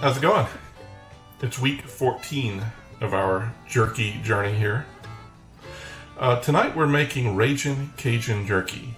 How's it going? It's week 14 of our jerky journey here. Tonight we're making Ragin Cajun Jerky.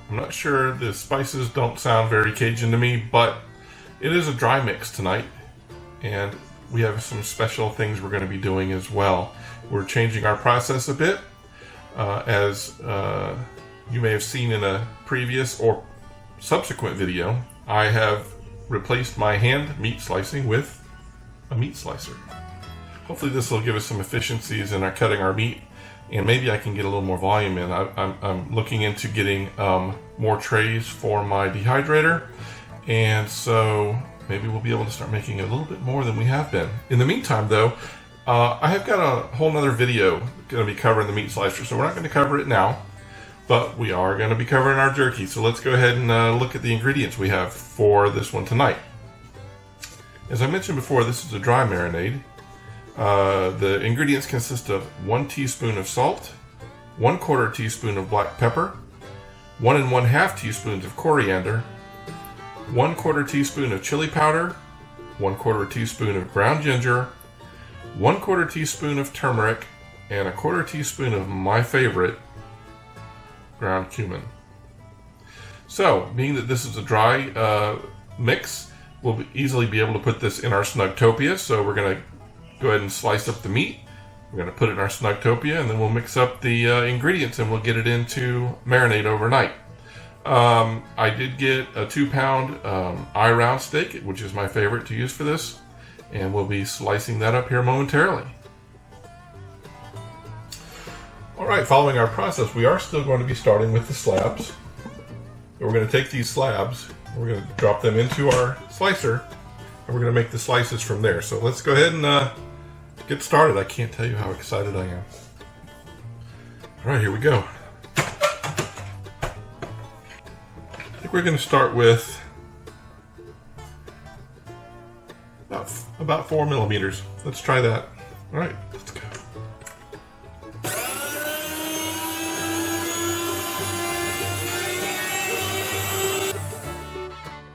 I'm not sure, the spices don't sound very Cajun to me, but it is a dry mix tonight, and we have some special things we're going to be doing as well. We're changing our process a bit, as you may have seen in a previous or subsequent video. I have replaced my hand meat slicing with a meat slicer. Hopefully this will give us some efficiencies in our cutting our meat, and maybe I can get a little more volume in. I'm looking into getting more trays for my dehydrator, and so maybe we'll be able to start making a little bit more than we have been. In the meantime though, I have got a whole nother video going to be covering the meat slicer, so we're not going to cover it now, but we are going to be covering our jerky. So let's go ahead and look at the ingredients we have for this one tonight. As I mentioned before, this is a dry marinade. The ingredients consist of 1 teaspoon of salt, 1/4 teaspoon of black pepper, 1 1/2 teaspoons of coriander, 1/4 teaspoon of chili powder, 1/4 teaspoon of ground ginger, 1/4 teaspoon of turmeric, and 1/4 teaspoon of my favorite, ground cumin. So, being that this is a dry mix, we'll easily be able to put this in our Snugtopia. So we're going to go ahead and slice up the meat. We're going to put it in our Snugtopia, and then we'll mix up the ingredients and we'll get it into marinade overnight. I did get a 2-pound eye round steak, which is my favorite to use for this, and we'll be slicing that up here momentarily. Alright, following our process, we are still going to be starting with the slabs. We're going to take these slabs, we're going to drop them into our slicer, and we're going to make the slices from there. So let's go ahead and get started. I can't tell you how excited I am. Alright, here we go. I think we're going to start with about 4 millimeters. Let's try that. Alright, let's go.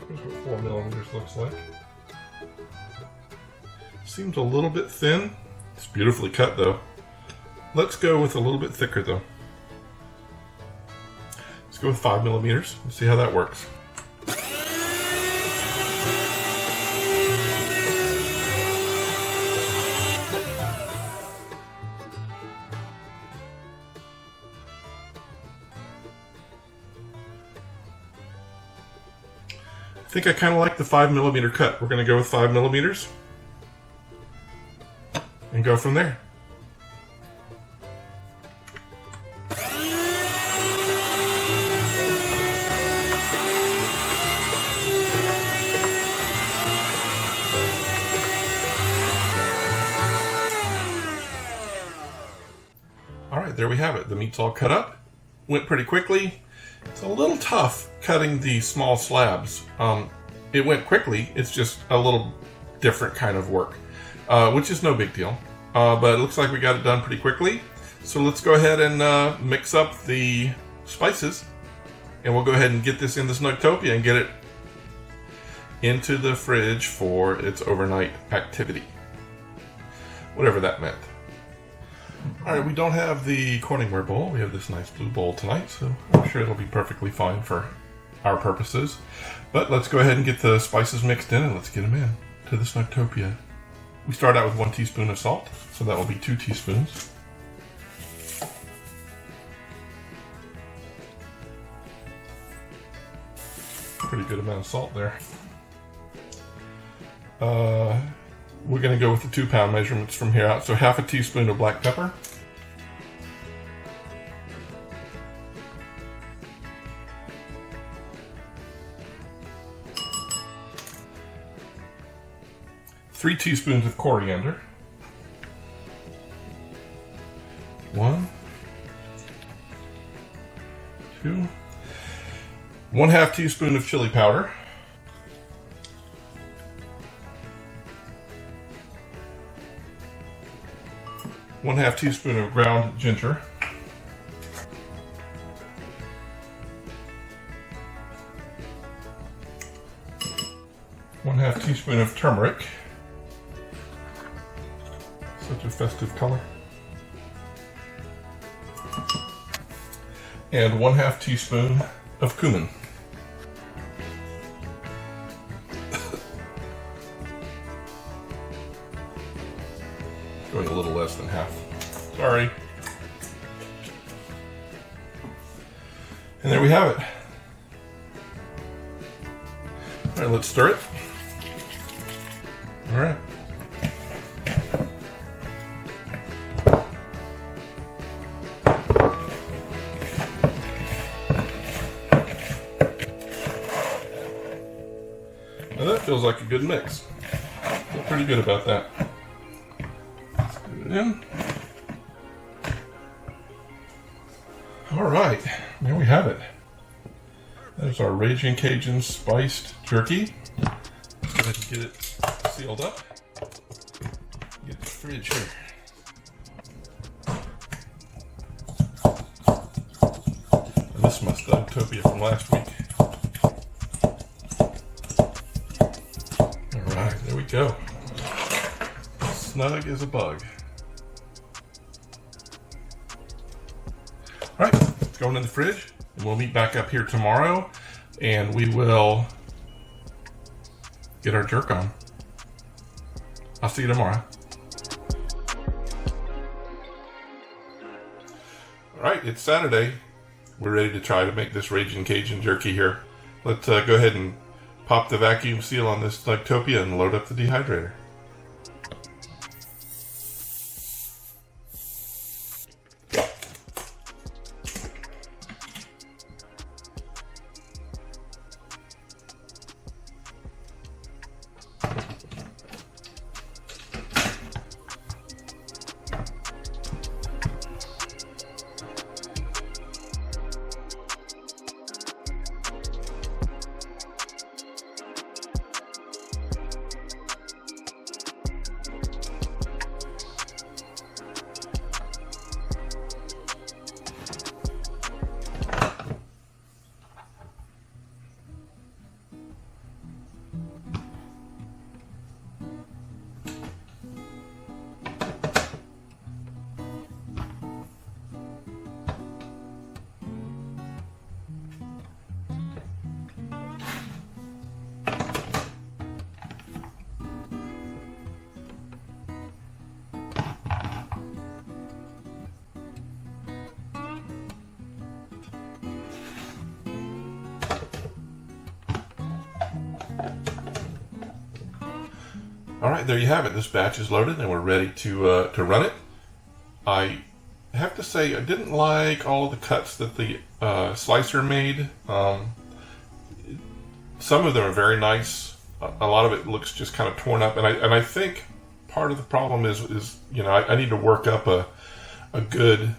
Here's what 4 millimeters looks like. Seems a little bit thin. It's beautifully cut though. Let's go with a little bit thicker though. Let's go with 5 millimeters. Let's see how that works. I think I kind of like the 5 millimeter cut. We're going to go with 5 millimeters and go from there. Alright, there we have it. The meat's all cut up. Went pretty quickly. It's a little tough cutting the small slabs. It went quickly, it's just a little different kind of work, which is no big deal. But it looks like we got it done pretty quickly. So let's go ahead and mix up the spices, and we'll go ahead and get this in the Snugtopia and get it into the fridge for its overnight activity, whatever that meant. Alright, we don't have the Corningware bowl. We have this nice blue bowl tonight, so I'm sure it'll be perfectly fine for our purposes. But let's go ahead and get the spices mixed in, and let's get them in to the Snugtopia. We start out with 1 teaspoon of salt, so that will be 2 teaspoons. Pretty good amount of salt there. We're going to go with the 2-pound measurements from here out. So 1/2 teaspoon of black pepper. Three teaspoons of coriander. 1, 2, 1/2 teaspoon of chili powder. 1/2 teaspoon of ground ginger. 1/2 teaspoon of turmeric. Such a festive color. And 1/2 teaspoon of cumin. Going a little less than half. Sorry. And there we have it. All right, let's stir it. All right. Now that feels like a good mix. Feel pretty good about that. Let's put it in. All right, there we have it. There's our Ragin Cajun spiced jerky. Let's go ahead and get it sealed up. Get the fridge here. And this is my Stubtopia from last week. Alright, there we go. Snug as a bug. Alright, it's going in the fridge. And we'll meet back up here tomorrow and we will get our jerk on. I'll see you tomorrow. Alright, it's Saturday. We're ready to try to make this Ragin Cajun jerky here. Let's go ahead and pop the vacuum seal on this Stubtopia and load up the dehydrator. Alright, there you have it. This batch is loaded and we're ready to run it. I have to say I didn't like all of the cuts that the slicer made. Some of them are very nice. A lot of it looks just kind of torn up, and I think part of the problem is you know, I need to work up a good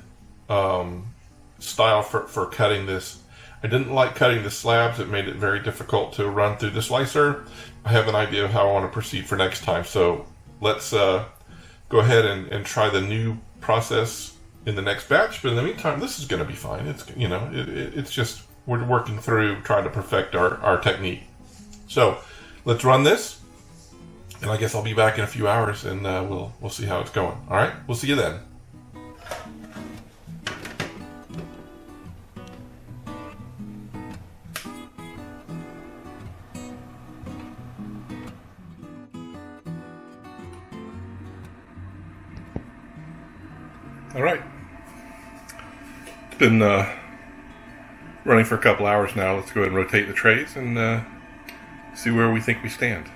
style for cutting this. I didn't like cutting the slabs. It made it very difficult to run through the slicer. I have an idea of how I want to proceed for next time. So let's go ahead and try the new process in the next batch. But in the meantime, this is going to be fine. It's, you know, it's just we're working through trying to perfect our technique. So let's run this, and I guess I'll be back in a few hours, and we'll see how it's going. All right, we'll see you then. All right, it's been running for a couple hours now. Let's go ahead and rotate the trays and see where we think we stand.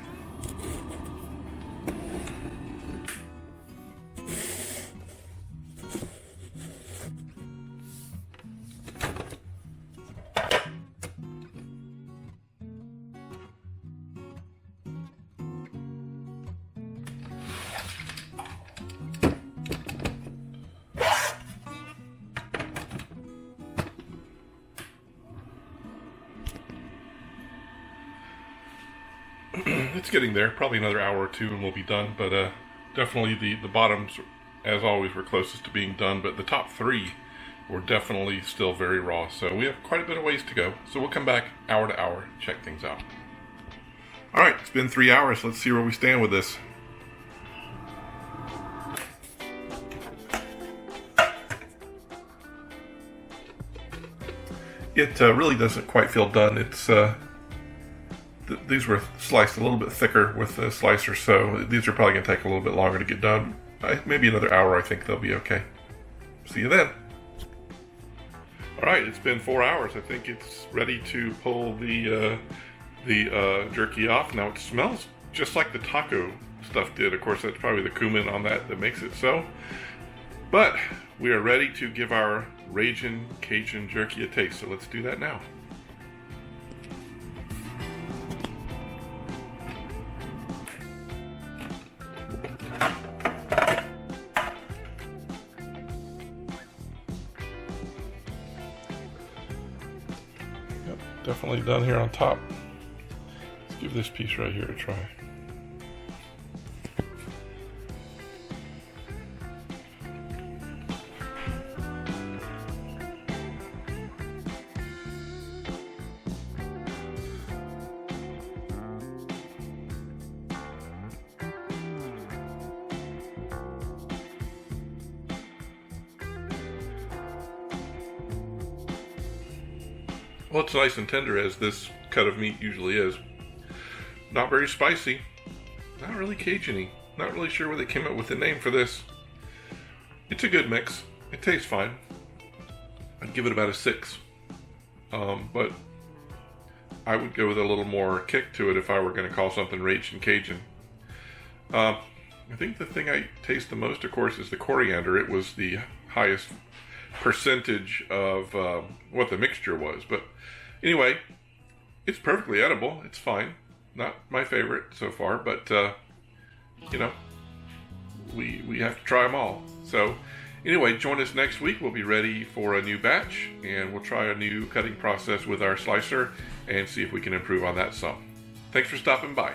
It's getting there, probably another hour or two and we'll be done, but definitely the bottoms, as always, were closest to being done, but the top three were definitely still very raw, so we have quite a bit of ways to go. So we'll come back hour to hour, check things out. Alright, it's been 3 hours. Let's see where we stand with this. it really doesn't quite feel done. It's these were sliced a little bit thicker with the slicer, so these are probably going to take a little bit longer to get done. Maybe another hour, I think they'll be okay. See you then. Alright, it's been 4 hours. I think it's ready to pull the jerky off. Now it smells just like the taco stuff did. Of course, that's probably the cumin on that makes it so. But we are ready to give our Ragin Cajun Jerky a taste, so let's do that now. Yep, definitely done here on top. Let's give this piece right here a try. Well, it's nice and tender, as this cut of meat usually is. Not very spicy, not really Cajun-y. Not really sure where they came up with the name for this. It's a good mix. It tastes fine. I'd give it about a 6. But I would go with a little more kick to it if I were going to call something Ragin Cajun. I think the thing I taste the most, of course, is the coriander. It was the highest percentage of what the mixture was. But anyway, it's perfectly edible. It's fine. Not my favorite so far, but you know, we have to try them all. So anyway, join us next week. We'll be ready for a new batch, and we'll try a new cutting process with our slicer and see if we can improve on that some. Thanks for stopping by.